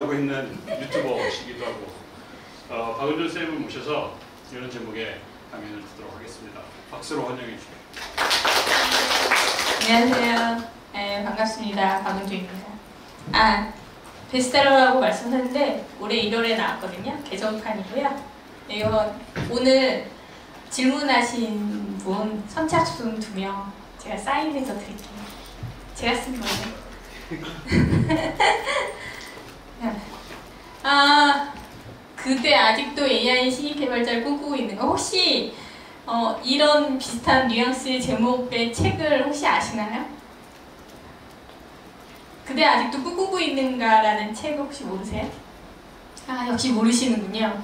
하고 있는 유튜버시기도 하고 박은준 쌤을 모셔서 이런 제목의 강연을 듣도록 하겠습니다. 박수로 환영해 주세요. 안녕하세요. 네, 반갑습니다. 박은준입니다. 베스트셀러라고 말씀하셨는데 올해 1월에 나왔거든요. 개정판이고요. 이거 오늘 질문하신 분 선착순 2명 제가 사인해서 드릴게요. 제가 쓴 거예요. 그때 아직도 AI 신입 개발자를 꿈꾸고 있는 거 혹시 이런 비슷한 뉘앙스의 제목의 책을 혹시 아시나요? 그대 아직도 꿈꾸고 있는가라는 책 혹시 모르세요? 역시 모르시는군요.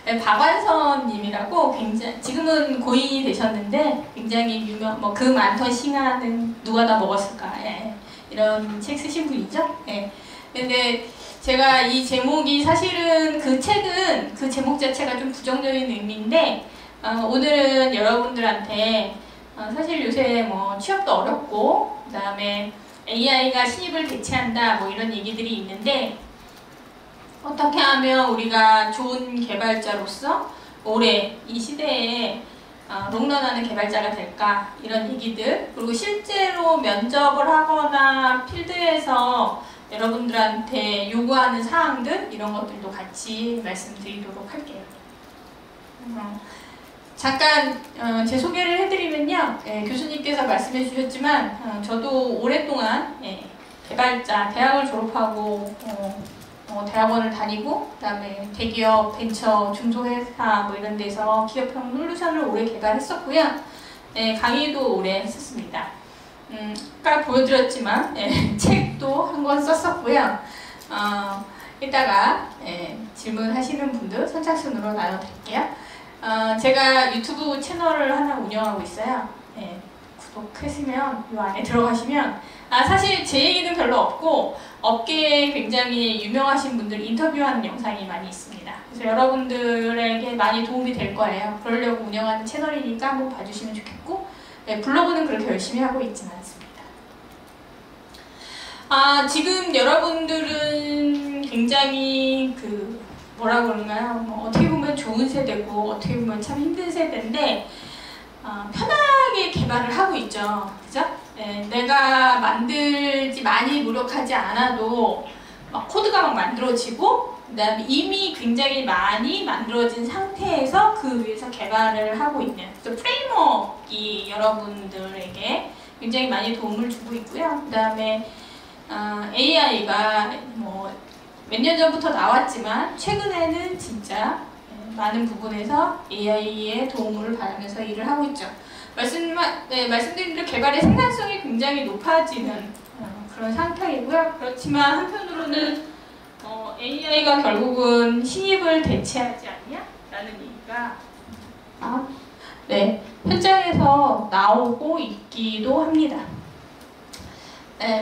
박완선 님이라고 굉장히 지금은 고인이 되셨는데 굉장히 유명 그 많던 싱하는 누가 다 먹었을까 이런 책 쓰신 분이죠. 근데 제가 이 제목이 사실은 그 책은 그 제목 자체가 좀 부정적인 의미인데 오늘은 여러분들한테 사실 요새 취업도 어렵고 그 다음에 AI가 신입을 대체한다 이런 얘기들이 있는데 어떻게 하면 우리가 좋은 개발자로서 올해 이 시대에 롱런하는 개발자가 될까 이런 얘기들 그리고 실제로 면접을 하거나 필드에서 여러분들한테 요구하는 사항들 이런 것들도 같이 말씀드리도록 할게요. 잠깐 제 소개를 해드리면요. 교수님께서 말씀해 주셨지만 저도 오랫동안 개발자, 대학을 졸업하고 대학원을 다니고 그 다음에 대기업, 벤처, 중소회사 이런 데서 기업형 솔루션을 오래 개발했었고요. 강의도 오래 했었습니다. 아까 보여드렸지만 책도 한 권 썼었고요. 이따가 질문하시는 분들 선착순으로 나눠드릴게요. 제가 유튜브 채널을 하나 운영하고 있어요. 구독하시면 이 안에 들어가시면 사실 제 얘기는 별로 없고 업계에 굉장히 유명하신 분들 인터뷰하는 영상이 많이 있습니다. 그래서 여러분들에게 많이 도움이 될 거예요. 그러려고 운영하는 채널이니까 한번 봐주시면 좋겠고 블로그는 그렇게 열심히 하고 있지는 않습니다. 지금 여러분들은 굉장히 뭐라 그러나요? 어떻게 보면 좋은 세대고 어떻게 보면 참 힘든 세대인데 편하게 개발을 하고 있죠. 그죠? 내가 만들지 많이 노력하지 않아도 코드가 만들어지고 그 다음에 이미 굉장히 많이 만들어진 상태에서 그 위에서 개발을 하고 있는 프레임워크가 여러분들에게 굉장히 많이 도움을 주고 있고요. 그 다음에 AI가 몇 년 전부터 나왔지만 최근에는 진짜 많은 부분에서 AI의 도움을 받으면서 일을 하고 있죠. 말씀드린 대로 개발의 생산성이 굉장히 높아지는 그런 상태이고요. 그렇지만 한편으로는 AI가 결국은 신입을 대체하지 않냐? 라는 얘기가 현장에서 나오고 있기도 합니다.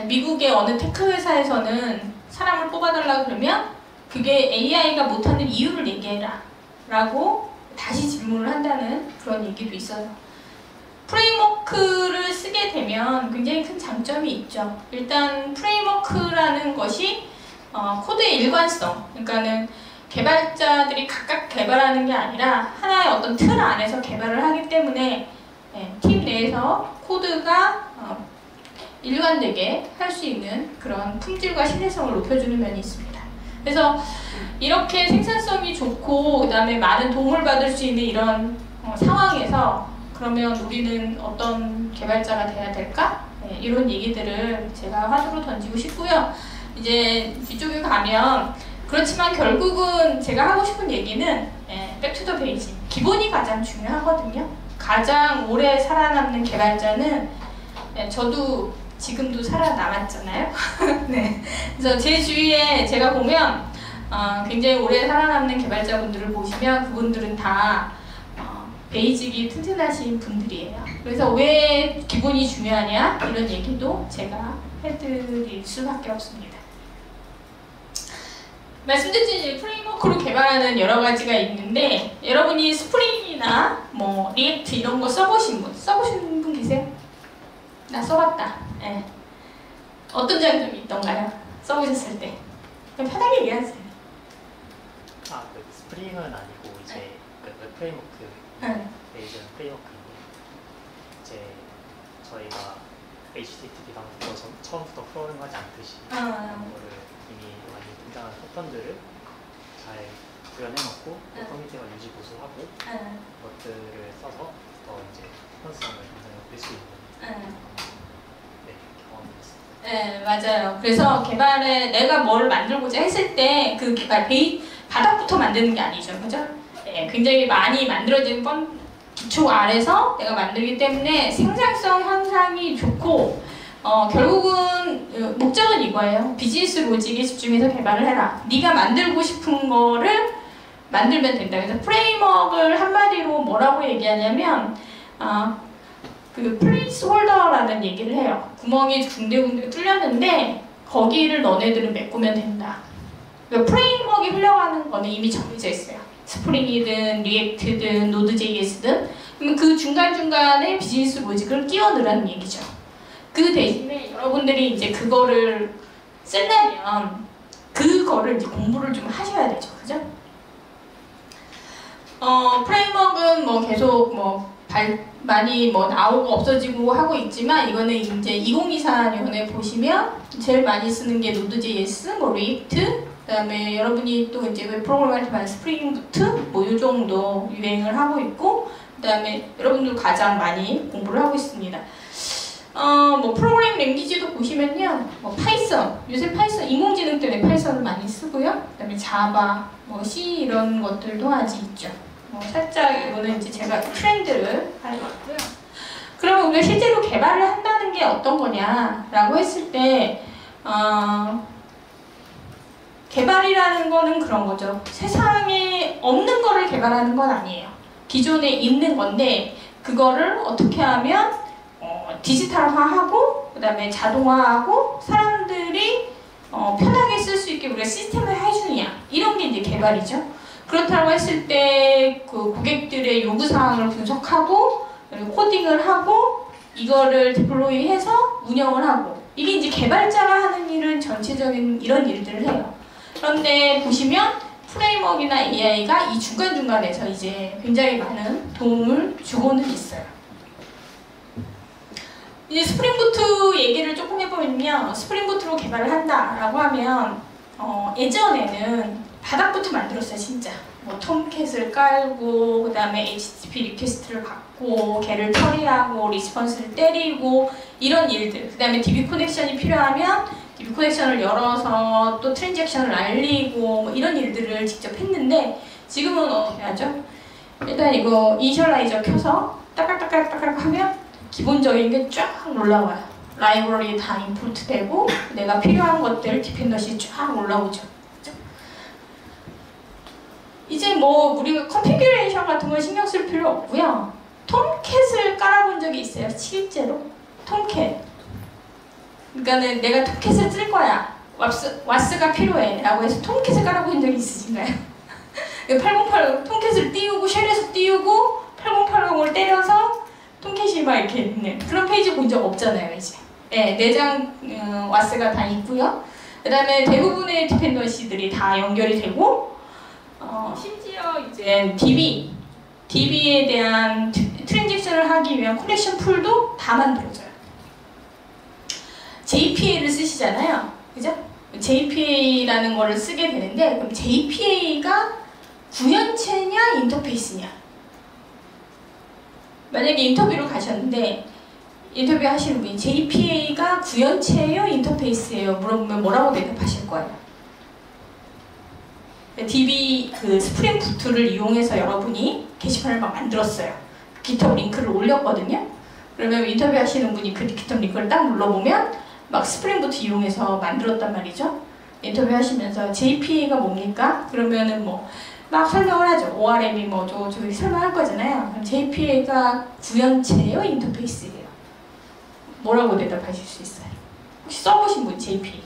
미국의 어느 테크 회사에서는 사람을 뽑아달라 그러면 그게 AI가 못하는 이유를 얘기해라 라고 다시 질문을 한다는 그런 얘기도 있어요. 프레임워크를 쓰게 되면 굉장히 큰 장점이 있죠. 일단 프레임워크라는 것이 코드의 일관성, 그러니까는 개발자들이 각각 개발하는 게 아니라 하나의 어떤 틀 안에서 개발을 하기 때문에 팀 내에서 코드가 일관되게 할 수 있는 그런 품질과 신뢰성을 높여주는 면이 있습니다. 그래서 이렇게 생산성이 좋고 그 다음에 많은 도움을 받을 수 있는 이런 상황에서 그러면 우리는 어떤 개발자가 돼야 될까? 이런 얘기들을 제가 화두로 던지고 싶고요. 이제 뒤쪽에 가면 그렇지만 결국은 제가 하고 싶은 얘기는 백투더 베이직 기본이 가장 중요하거든요. 가장 오래 살아남는 개발자는 저도 지금도 살아남았잖아요. 그래서 제 주위에 제가 보면 굉장히 오래 살아남는 개발자분들을 보시면 그분들은 다 베이직이 튼튼하신 분들이에요. 그래서 왜 기본이 중요하냐 이런 얘기도 제가 해드릴 수밖에 없습니다. 말씀드린 프레임워크로 개발하는 여러 가지가 있는데 여러분이 스프링이나 리액트 이런 거 써보신 분 계세요? 나 써봤다. 어떤 장점이 있던가요? 써보셨을 때? 그냥 편하게 얘기하세요. 그 스프링은 아니고 이제 그 프레임워크 네. 베이스 프레임워크인데 이제 저희가 HTTP 방법부터 처음부터 프로그램하지 않듯이 그런 거를 이미 많이 등장한 패턴들을 잘 구현해놓고 커뮤니티가 유지 보수하고 것들을 써서 더 이제 편성을 굉장히 높일 수 있는 경험이었습니다. 네, 맞아요. 그래서 개발에 내가 뭘 만들고자 했을 때 그 개발 바닥부터 만드는 게 아니죠. 그죠? 네, 굉장히 많이 만들어진 기초 아래서 내가 만들기 때문에 생산성 향상이 좋고 결국은 목적은 이거예요. 비즈니스 로직에 집중해서 개발을 해라. 네가 만들고 싶은 거를 만들면 된다. 그래서 프레임워크를 한마디로 뭐라고 얘기하냐면 그 플레이스 홀더라는 얘기를 해요. 구멍이 군데군데 뚫렸는데 거기를 너네들은 메꾸면 된다. 그러니까 프레임워크가 흘러가는 거는 이미 정해져 있어요. 스프링이든 리액트든 노드.js든 그러면 그 중간중간에 비즈니스 로직을 끼워 넣으라는 얘기죠. 그 대신에 여러분들이 이제 그거를 쓰려면 그거를 이제 공부를 좀 하셔야 되죠. 그죠? 프레임워크는 뭐 계속 많이 나오고 없어지고 하고 있지만 이거는 이제 2024년에 보시면 제일 많이 쓰는 게 노드.js, 리액트, 그다음에 여러분이 또 이제 웹 프로그램 할 때 많은 스프링 부트 이 정도 유행을 하고 있고 그다음에 여러분들 가장 많이 공부를 하고 있습니다. 프로그래밍 랭귀지도 보시면요, 파이썬, 요새 파이썬 인공지능 때문에 파이썬을 많이 쓰고요. 그다음에 자바, C 이런 것들도 아직 있죠. 살짝 이거는 이제 제가 트렌드를 가져왔고요. 그러면 우리가 실제로 개발을 한다는 게 어떤 거냐라고 했을 때 개발이라는 거는 그런 거죠. 세상에 없는 거를 개발하는 건 아니에요. 기존에 있는 건데 그거를 어떻게 하면 디지털화하고 그 다음에 자동화하고 사람들이 편하게 쓸 수 있게 우리가 시스템을 해주느냐 이런 게 이제 개발이죠. 그렇다고 했을 때 그 고객들의 요구사항을 분석하고 코딩을 하고 이거를 디플로이해서 운영을 하고 이게 이제 개발자가 하는 일은 전체적인 이런 일들을 해요. 그런데 보시면 프레임워크나 AI가 이 중간중간에서 이제 굉장히 많은 도움을 주고는 있어요. 이제 스프링부트 얘기를 조금 해보면요. 스프링부트로 개발을 한다라고 하면 예전에는 바닥부터 만들었어요. 진짜 톰캣을 깔고 그 다음에 HTTP 리퀘스트를 받고 걔를 처리하고 리스폰스를 때리고 이런 일들 그 다음에 DB 커넥션이 필요하면 DB 커넥션을 열어서 또 트랜잭션을 알리고 이런 일들을 직접 했는데 지금은 어떻게 하죠? 일단 이거 이니셜라이저 켜서 따깍따깍따깍 하면 기본적인 게 쫙 올라와요. 라이브러리 다 임포트 되고 내가 필요한 것들 디펜던시 쫙 올라오죠. 그렇죠? 이제 우리가 컨피규레이션 같은 거 신경 쓸 필요 없고요. 톰캣을 깔아본 적이 있어요. 실제로 톰캣. 그러니까는 내가 톰캣을 쓸 거야. 왓스가 필요해 라고 해서 톰캣을 깔아본 적이 있으신가요? 8080 톰캣을 띄우고 쉘에서 띄우고 8080을 때려서 톰캣이 막 이렇게 있는 그런 페이지 본 적 없잖아요, 이제. 네, 내장 왓스가 다 있고요. 그 다음에 대부분의 디펜던시들이 다 연결이 되고, 심지어 이제 DB에 대한 트랜잭션을 하기 위한 커넥션 풀도 다 만들어져요. JPA를 쓰시잖아요, 그죠? JPA라는 거를 쓰게 되는데, 그럼 JPA가 구현체냐, 인터페이스냐? 만약에 인터뷰로 가셨는데 인터뷰 하시는 분이 JPA가 구현체예요? 인터페이스예요? 물어보면 뭐라고 대답하실 거예요? DB 스프링 부트를 이용해서 여러분이 게시판을 막 만들었어요. 깃허브 링크를 올렸거든요. 그러면 인터뷰 하시는 분이 그 깃허브 링크를 딱 눌러보면 막 스프링 부트 이용해서 만들었단 말이죠. 인터뷰 하시면서 JPA가 뭡니까? 그러면은 막 설명을 하죠. ORM이 저기 설명할 거잖아요. 그럼 JPA가 구현체예요? 인터페이스예요? 뭐라고 대답하실 수 있어요? 혹시 써보신 분 JPA?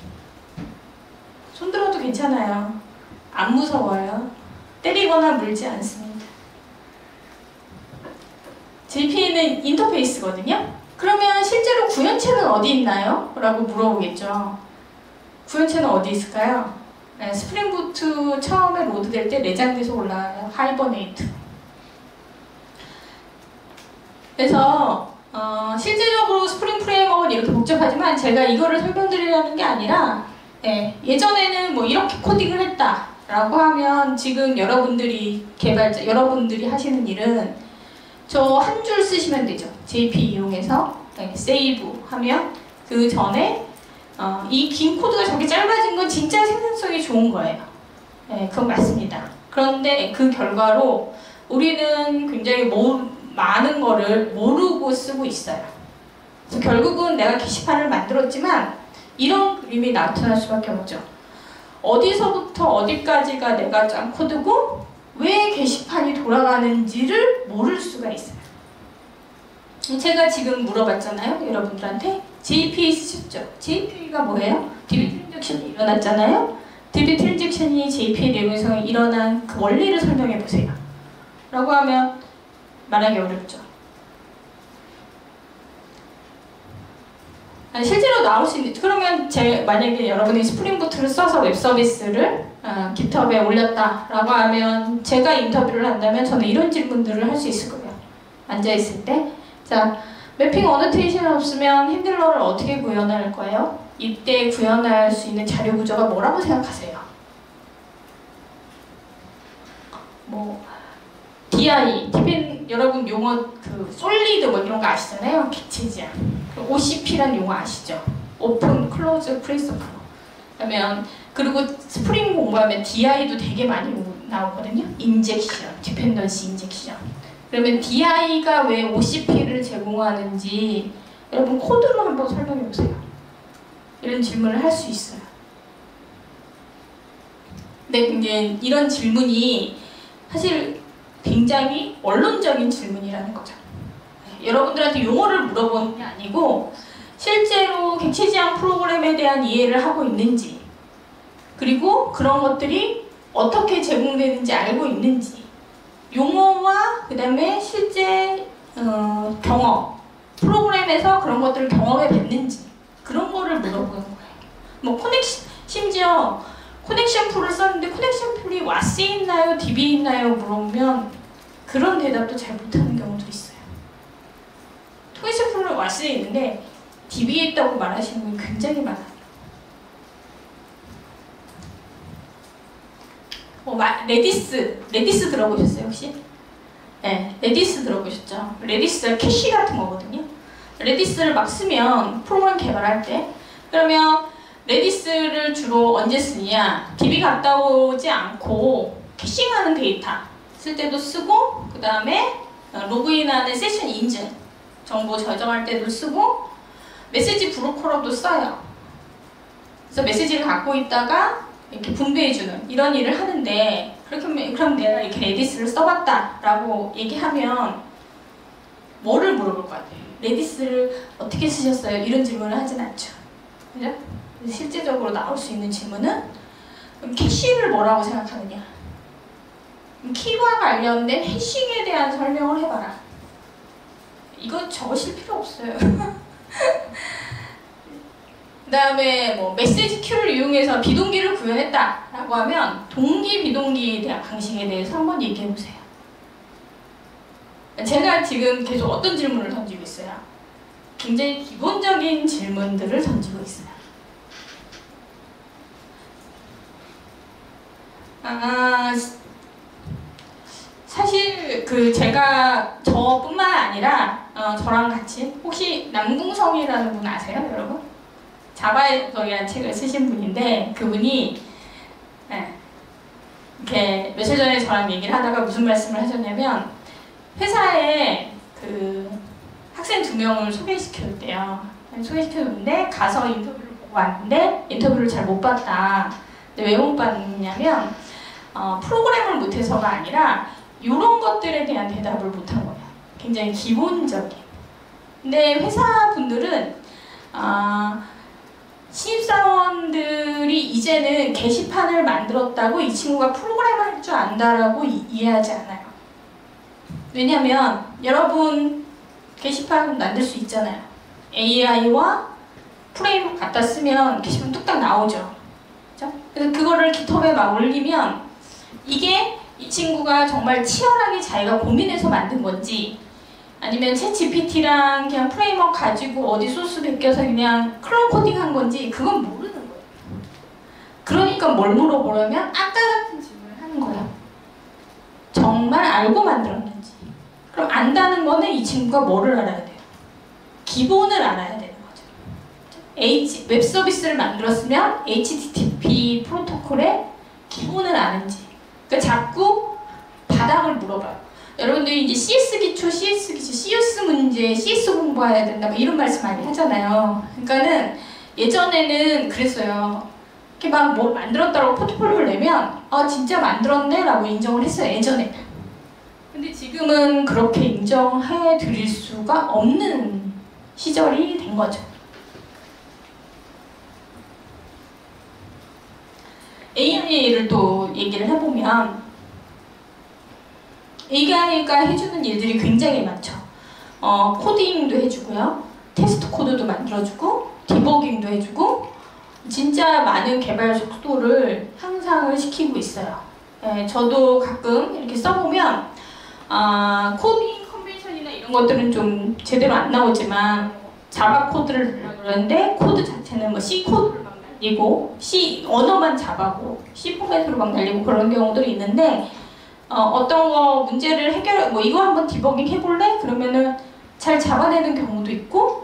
손들어도 괜찮아요. 안 무서워요. 때리거나 물지 않습니다. JPA는 인터페이스거든요. 그러면 실제로 구현체는 어디 있나요? 라고 물어보겠죠. 구현체는 어디 있을까요? 스프링 부트 처음에 로드될 때 내장돼서 올라와요. 하이버네이트. 그래서 실제적으로 스프링 프레임워크는 이렇게 복잡하지만 제가 이거를 설명드리려는 게 아니라 예전에는 뭐 이렇게 코딩을 했다 라고 하면 지금 여러분들이 여러분들이 하시는 일은 저 한 줄 쓰시면 되죠. JP 이용해서 세이브 하면 그 전에 이 긴 코드가 저렇게 짧아진 건 진짜 생산성이 좋은 거예요. 그건 맞습니다. 그런데 그 결과로 우리는 굉장히 많은 거를 모르고 쓰고 있어요. 그래서 결국은 내가 게시판을 만들었지만 이런 그림이 나타날 수밖에 없죠. 어디서부터 어디까지가 내가 짠 코드고 왜 게시판이 돌아가는지를 모를 수가 있어요. 제가 지금 물어봤잖아요. 여러분들한테 JPA 쓰셨죠? JPA가 뭐예요? DB 트랜잭션이 일어났잖아요. DB 트랜잭션이 JPA 내용에서 일어난 그 원리를 설명해 보세요. 라고 하면 말하기 어렵죠. 실제로 나올 수 있는, 그러면 만약에 여러분이 스프링 부트를 써서 웹 서비스를 GitHub에 올렸다라고 하면 제가 인터뷰를 한다면 저는 이런 질문들을 할 수 있을 거예요. 앉아있을 때. 자, 매핑 어노테이션이 없으면 핸들러를 어떻게 구현할 거예요? 이때 구현할 수 있는 자료 구조가 뭐라고 생각하세요? 뭐 DI, 여러분 용어 솔리드 뭐 이런 거 아시잖아요. 객체지향. OCP란 용어 아시죠? 오픈, 클로즈, 프린서플. 그리고 스프링 공부하면 DI도 되게 많이 나오거든요. 인젝션, 디펜던시 인젝션. 그러면 DI가 왜 OCP를 제공하는지 여러분 코드로 한번 설명해 보세요. 이런 질문을 할 수 있어요. 근데 이제 이런 질문이 사실 굉장히 원론적인 질문이라는 거죠. 여러분들한테 용어를 물어보는 게 아니고 실제로 객체지향 프로그램에 대한 이해를 하고 있는지, 그리고 그런 것들이 어떻게 제공되는지 알고 있는지, 용어와 그 다음에 실제 경험, 프로그램에서 그런 것들을 경험해 봤는지, 그런 거를 물어보는 거예요. 뭐 심지어 커넥션 풀을 썼는데 커넥션 풀이 WAS에 있나요? DB에 있나요? 물어보면 그런 대답도 잘 못하는 경우도 있어요. 커넥션 풀은 WAS에 있는데 DB에 있다고 말하시는 분이 굉장히 많아요. 레디스 들어보셨어요 혹시? 네, 레디스 들어보셨죠? 레디스가 캐시 같은 거거든요. 레디스를 막 쓰면 프로그램 개발할 때, 그러면 레디스를 주로 언제 쓰냐? DB 갔다 오지 않고 캐싱하는 데이터 쓸 때도 쓰고, 그 다음에 로그인하는 세션 인증 정보 저장할 때도 쓰고, 메시지 브로커로도 써요. 그래서 메시지를 갖고 있다가 이렇게 분배해주는 이런 일을 하는데, 그럼 내가 이렇게 레디스를 써봤다라고 얘기하면 뭐를 물어볼 것 같아요? 레디스를 어떻게 쓰셨어요? 이런 질문을 하진 않죠. 그죠? 실제적으로 나올 수 있는 질문은 그럼 캐시를 뭐라고 생각하느냐? 키와 관련된 해싱에 대한 설명을 해봐라. 이거 적으실 필요 없어요. 그 다음에 뭐 메시지 큐를 이용해서 비동기를 구현했다라고 하면 동기, 비동기에 대한 방식에 대해서 한번 얘기해보세요. 제가 지금 계속 어떤 질문을 던지고 있어요? 굉장히 기본적인 질문들을 던지고 있어요. 사실 제가 저뿐만 아니라 저랑 같이, 혹시 남궁성이라는 분 아세요, 여러분? 자바에서이라는 책을 쓰신 분인데, 그분이 이렇게 며칠 전에 저랑 얘기를 하다가 무슨 말씀을 하셨냐면, 회사에 학생 2명을 소개시켜줬대요. 소개시켜줬는데 가서 인터뷰를 보고 왔는데 인터뷰를 잘 못 봤다. 근데 왜 못 봤냐면 프로그램을 못해서가 아니라 이런 것들에 대한 대답을 못한 거예요. 굉장히 기본적인. 근데 회사분들은 신입사원들이 이제는 게시판을 만들었다고 이 친구가 프로그램을 할 줄 안다라고 이해하지 않아요. 왜냐면 여러분 게시판 만들 수 있잖아요. AI와 프레임을 갖다 쓰면 게시판 뚝딱 나오죠. 그렇죠? 그래서 그거를 깃허브에 막 올리면 이게 이 친구가 정말 치열하게 자기가 고민해서 만든 건지 아니면 챗GPT랑 그냥 프레임워크 가지고 어디 소스 베껴서 그냥 클론 코딩한 건지 그건 모르는 거예요. 그러니까 뭘 물어보려면 아까 같은 질문을 하는 거예요. 정말 알고 만들었는지. 그럼 안다는 거는 이 친구가 뭐를 알아야 돼요? 기본을 알아야 되는 거죠. 웹 서비스를 만들었으면 HTTP 프로토콜의 기본을 아는지. 그러니까 자꾸 바닥을 물어봐요. 여러분들이 이제 CS 기초, CS 문제, CS 공부해야 된다 뭐 이런 말씀 많이 하잖아요. 그러니까는 예전에는 그랬어요. 이렇게 막 뭘 만들었다고 포트폴리오를 내면 진짜 만들었네 라고 인정을 했어요. 예전에. 근데 지금은 그렇게 인정해 드릴 수가 없는 시절이 된 거죠. AI를 또 얘기를 해보면 AI가 해주는 일들이 굉장히 많죠. 코딩도 해주고요. 테스트 코드도 만들어주고 디버깅도 해주고 진짜 많은 개발 속도를 향상을 시키고 있어요. 네, 저도 가끔 이렇게 써보면 코딩 컨벤션이나 이런 것들은 좀 제대로 안 나오지만 자바 코드를 넣으려고 그러는데 코드 자체는 뭐 C 코드를 막 날리고 C 언어만 자바고 C 포맷으로 막 날리고 그런 경우들이 있는데 어떤 거 문제를 뭐 이거 한번 디버깅 해볼래? 그러면은 잘 잡아내는 경우도 있고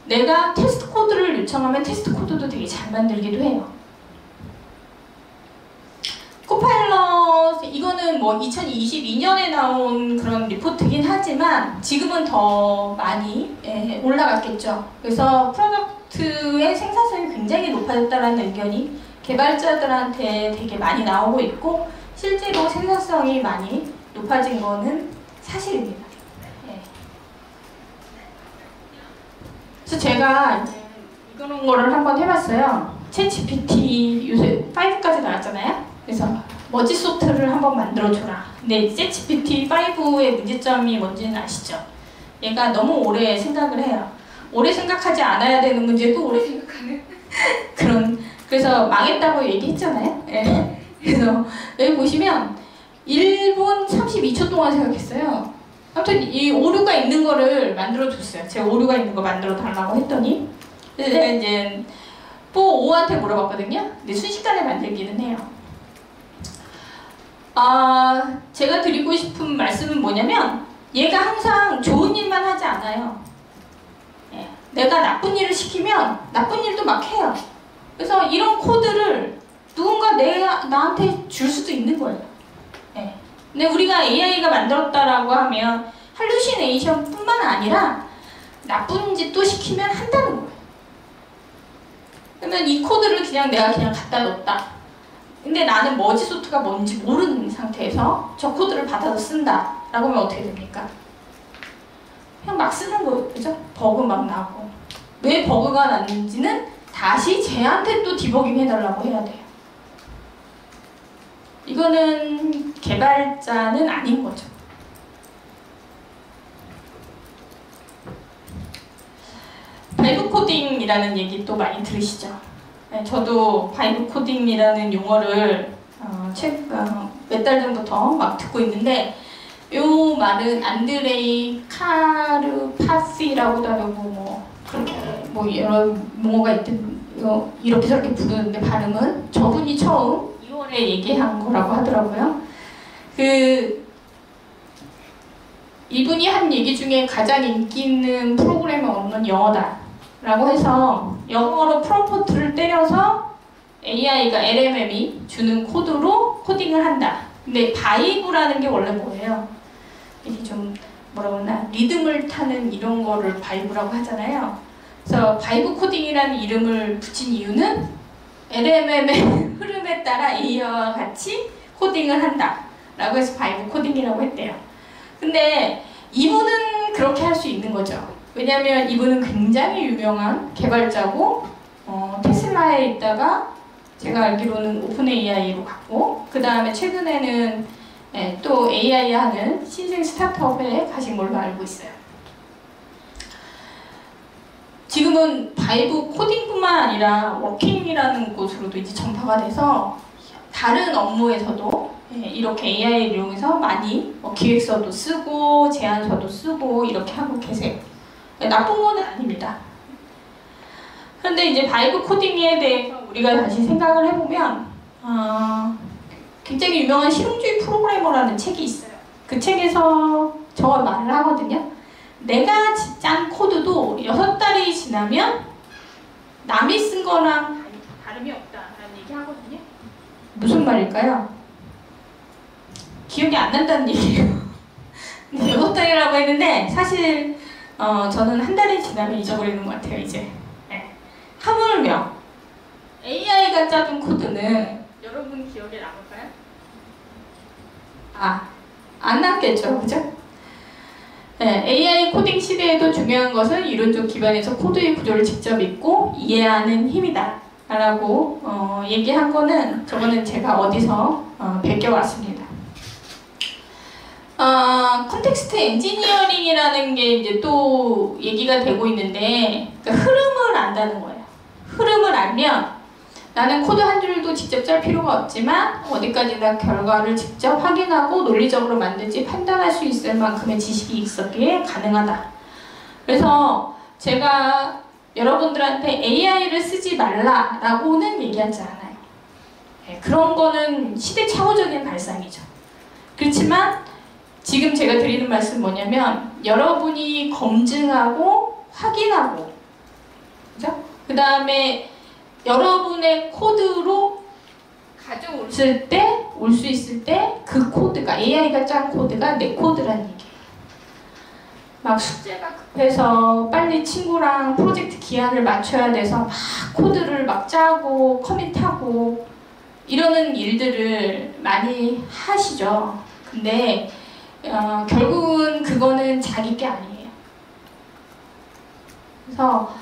내가 테스트 코드를 요청하면 테스트 코드도 되게 잘 만들기도 해요. 코파일럿 이거는 뭐 2022년에 나온 그런 리포트긴 하지만 지금은 더 많이 올라갔겠죠. 그래서 프로덕트의 생산성이 굉장히 높아졌다는 의견이 개발자들한테 되게 많이 나오고 있고 실제로 생산성이 많이 높아진 거는 사실입니다. 네. 그래서 제가 이런 거를 한번 해봤어요. 챗GPT 요새 5까지 나왔잖아요. 그래서 머지소트를 한번 만들어줘라. 근데 챗GPT5의 문제점이 뭔지는 아시죠? 얘가 너무 오래 생각을 해요. 오래 생각하지 않아야 되는 문제도 오래 생각하는 그래서 망했다고 얘기했잖아요. 네. 그래서 여기 보시면 1분 32초 동안 생각했어요. 아무튼 이 오류가 있는 거를 만들어줬어요. 제가 오류가 있는 거 만들어 달라고 했더니 그래서 제가 이제 5한테 물어봤거든요. 근데 순식간에 만들기는 해요. 제가 드리고 싶은 말씀은 뭐냐면 얘가 항상 좋은 일만 하지 않아요. 예, 내가 나쁜 일을 시키면 나쁜 일도 막 해요. 그래서 이런 코드를 누군가 나한테 줄 수도 있는 거예요. 네. 근데 우리가 AI가 만들었다라고 하면 할루시네이션 뿐만 아니라 나쁜 짓도 시키면 한다는 거예요. 그러면 이 코드를 내가 그냥 갖다 넣었다. 근데 나는 머지소트가 뭔지 모르는 상태에서 저 코드를 받아서 쓴다. 라고 하면 어떻게 됩니까? 그냥 막 쓰는 거예요. 그죠? 버그 막 나고. 왜 버그가 났는지는 다시 쟤한테 또 디버깅 해달라고 해야 돼요. 이거는 개발자는 아닌 거죠. 바이브 코딩이라는 얘기 또 많이 들으시죠? 네, 저도 바이브 코딩이라는 용어를 몇 달 전부터 막 듣고 있는데 요 말은 안드레이 카르파시라고도 하고 뭐 여러 용어가 있든 이렇게 저렇게 부르는데 발음은 저분이 처음 2월에 얘기한 거라고 하더라고요. 이분이 한 얘기 중에 가장 인기 있는 프로그램은 없는 영어다 라고 해서 영어로 프롬프트를 때려서 AI가 LMM이 주는 코드로 코딩을 한다. 근데 바이브라는 게 원래 뭐예요? 이게 좀 뭐라고 하나 리듬을 타는 이런 거를 바이브라고 하잖아요. 그래서 바이브 코딩이라는 이름을 붙인 이유는 LMM의 흐름에 따라 AI와 같이 코딩을 한다 라고 해서 바이브 코딩이라고 했대요. 근데 이분은 그렇게 할 수 있는 거죠. 왜냐하면 이분은 굉장히 유명한 개발자고 테슬라에 있다가 제가 알기로는 오픈 AI로 갔고 그 다음에 최근에는 또 AI 하는 신생 스타트업에 가신 걸로 알고 있어요. 지금은 바이브 코딩뿐만 아니라 워킹이라는 곳으로도 이제 전파가 돼서 다른 업무에서도 이렇게 AI를 이용해서 많이 기획서도 쓰고 제안서도 쓰고 이렇게 하고 계세요. 나쁜 건 아닙니다. 그런데 이제 바이브 코딩에 대해서 우리가 다시 생각을 해보면 굉장히 유명한 실용주의 프로그래머라는 책이 있어요. 그 책에서 저가 말을 하거든요. 내가 짠 코드도 6달이 지나면 남이 쓴 거랑 다름이 없다라는 얘기 하거든요. 무슨 말일까요? 기억이 안 난다는 얘기예요. 6달이라고 했는데 사실 저는 한 달이 지나면 잊어버리는 것 같아요. 이제 하물며 AI가 짜준 코드는 여러분 기억에 남을까요? 안 남겠죠, 그죠? AI 코딩 시대에도 중요한 것은 이론적 기반에서 코드의 구조를 직접 읽고 이해하는 힘이다 라고 얘기한 거는 저거는 제가 어디서 베껴왔습니다. 컨텍스트 엔지니어링이라는 게 이제 또 얘기가 되고 있는데 그러니까 흐름을 안다는 거예요. 흐름을 알면 나는 코드 한 줄도 직접 짤 필요가 없지만 어디까지나 결과를 직접 확인하고 논리적으로 만든지 판단할 수 있을 만큼의 지식이 있었기에 가능하다. 그래서 제가 여러분들한테 AI를 쓰지 말라라고는 얘기하지 않아요. 그런 거는 시대착오적인 발상이죠. 그렇지만 지금 제가 드리는 말씀은 뭐냐면 여러분이 검증하고 확인하고 그죠? 그 다음에 여러분의 코드로 가져올 때, 올 수 있을 때 그 코드가 AI가 짠 코드가 내 코드라는 얘기예요. 막 숙제가 급해서 빨리 친구랑 프로젝트 기한을 맞춰야 돼서 막 코드를 막 짜고 커밋하고 이러는 일들을 많이 하시죠. 근데 결국은 그거는 자기 게 아니에요. 그래서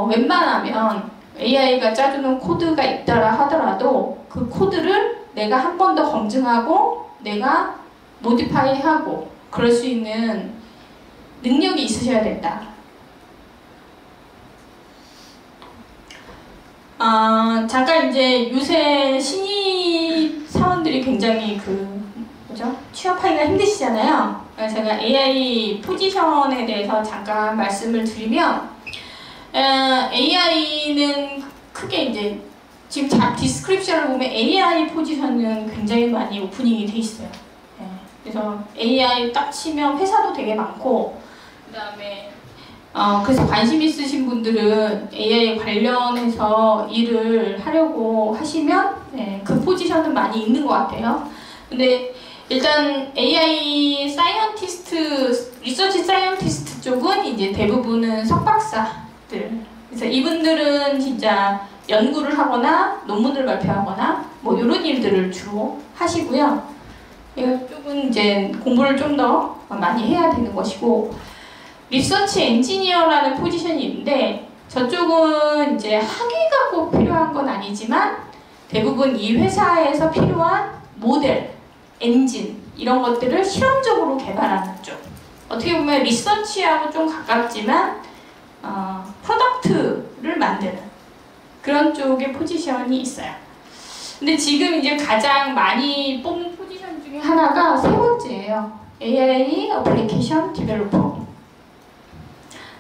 웬만하면 AI가 짜주는 코드가 있다라 하더라도 그 코드를 내가 한 번 더 검증하고 내가 모디파이하고 그럴 수 있는 능력이 있으셔야 된다. 잠깐 이제 요새 신입 사원들이 굉장히 뭐죠? 취업하기가 힘드시잖아요. 제가 AI 포지션에 대해서 잠깐 말씀을 드리면 AI는 크게 이제 지금 디스크립션을 보면 AI 포지션은 굉장히 많이 오프닝이 돼 있어요. 그래서 AI 딱 치면 회사도 되게 많고 그 다음에 그래서 관심 있으신 분들은 AI 관련해서 일을 하려고 하시면 그 포지션은 많이 있는 것 같아요. 근데 일단 AI 사이언티스트, 리서치 사이언티스트 쪽은 이제 대부분은 석박사들. 그래서 이분들은 진짜 연구를 하거나 논문을 발표하거나 뭐 이런 일들을 주로 하시고요. 이쪽은 이제 공부를 좀 더 많이 해야 되는 것이고, 리서치 엔지니어라는 포지션이 있는데 저쪽은 이제 학위가 꼭 필요한 건 아니지만 대부분 이 회사에서 필요한 모델, 엔진 이런 것들을 실험적으로 개발하는 쪽. 어떻게 보면 리서치하고 좀 가깝지만 프로덕트를 만드는 그런 쪽의 포지션이 있어요. 근데 지금 이제 가장 많이 뽑는 포지션 중에 하나가 세 번째예요. AI 어플리케이션 디벨로퍼.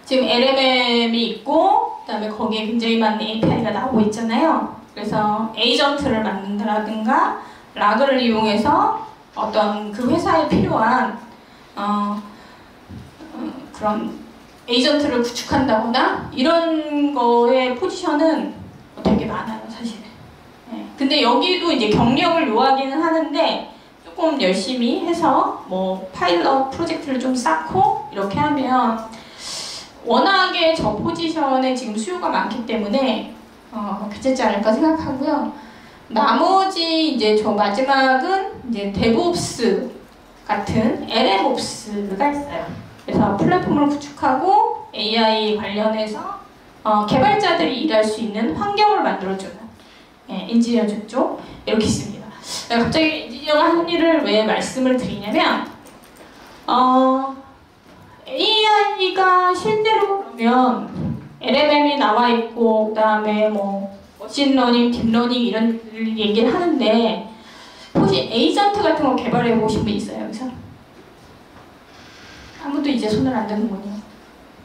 지금 LMM이 있고 그다음에 거기에 굉장히 많은 API가 나오고 있잖아요. 그래서 에이전트를 만든다라든가 락을 이용해서 어떤 그 회사에 필요한 그런 에이전트를 구축한다거나 이런 거의 포지션은 되게 많아요, 사실. 근데 여기도 이제 경력을 요하기는 하는데 조금 열심히 해서 뭐 파일럿 프로젝트를 좀 쌓고 이렇게 하면 워낙에 저 포지션에 지금 수요가 많기 때문에 괜찮지 않을까 생각하고요. 나머지 이제 저 마지막은 이제 데브옵스 같은 LMOPS가 있어요. 그래서 플랫폼을 구축하고 AI 관련해서 개발자들이 일할 수 있는 환경을 만들어주는 엔지니어 쪽 이렇게 있습니다. 갑자기 엔지니어가 하는 일을 왜 말씀을 드리냐면 AI가 실제로 그러면 LLM이 나와 있고 그다음에 뭐 머신러닝, 딥러닝 이런 얘기를 하는데 혹시 에이전트 같은 거 개발해 보신 분 있어요 여기서? 아무도 이제 손을 안 드는군요.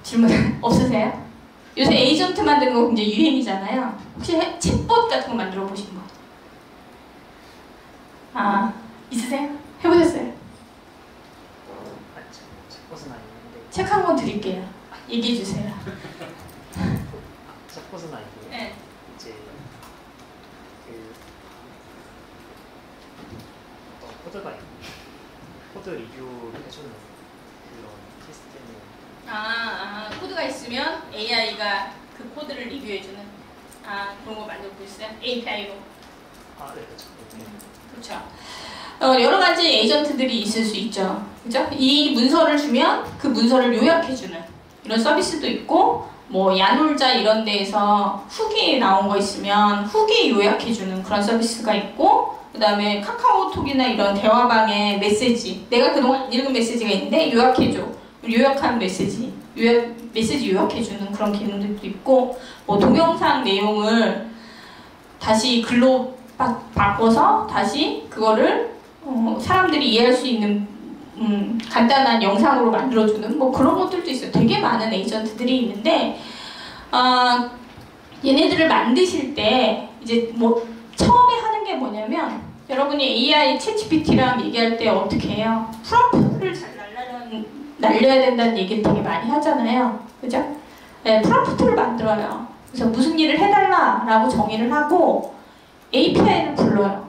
질문 없으세요? 요새 에이전트 만드는 거 굉장히 유행이잖아요. 혹시 챗봇 같은 거 만들어 보신 분? 아, 있으세요? 해보셨어요? 챗봇은 아닌데. 책 한 권 드릴게요. 얘기해 주세요. 챗봇은 아니고요. 네. 이제 어떤 코드가 있고 코드 리뷰를 해주는 그런 시스템을. 코드가 있으면 AI가 그 코드를 리뷰해주는 그런 거 만들고 있어요? API로. 네, 그렇죠. 그렇죠. 여러 가지 에이전트들이 있을 수 있죠. 그죠? 이 문서를 주면 그 문서를 요약해주는 이런 서비스도 있고, 뭐 야놀자 이런 데에서 후기 나온 거 있으면 후기 요약해주는 그런 서비스가 있고, 그 다음에 카카오톡이나 이런 대화방에 메시지, 내가 그동안 읽은 메시지가 있는데 요약해줘. 요약한 메시지 요약해주는 그런 기능들도 있고, 뭐 동영상 내용을 다시 글로 바꿔서 다시 그거를 사람들이 이해할 수 있는 간단한 영상으로 만들어주는 뭐 그런 것들도 있어요. 되게 많은 에이전트들이 있는데 얘네들을 만드실 때 이제 뭐 처음에 하는 게 뭐냐면, 여러분이 AI 챗GPT랑 얘기할 때 어떻게 해요? 프롬프트를 잘 날려야 된다는 얘기를 되게 많이 하잖아요. 그죠? 네, 프롬프트를 만들어요. 그래서 무슨 일을 해달라라고 정의를 하고 API를 불러요.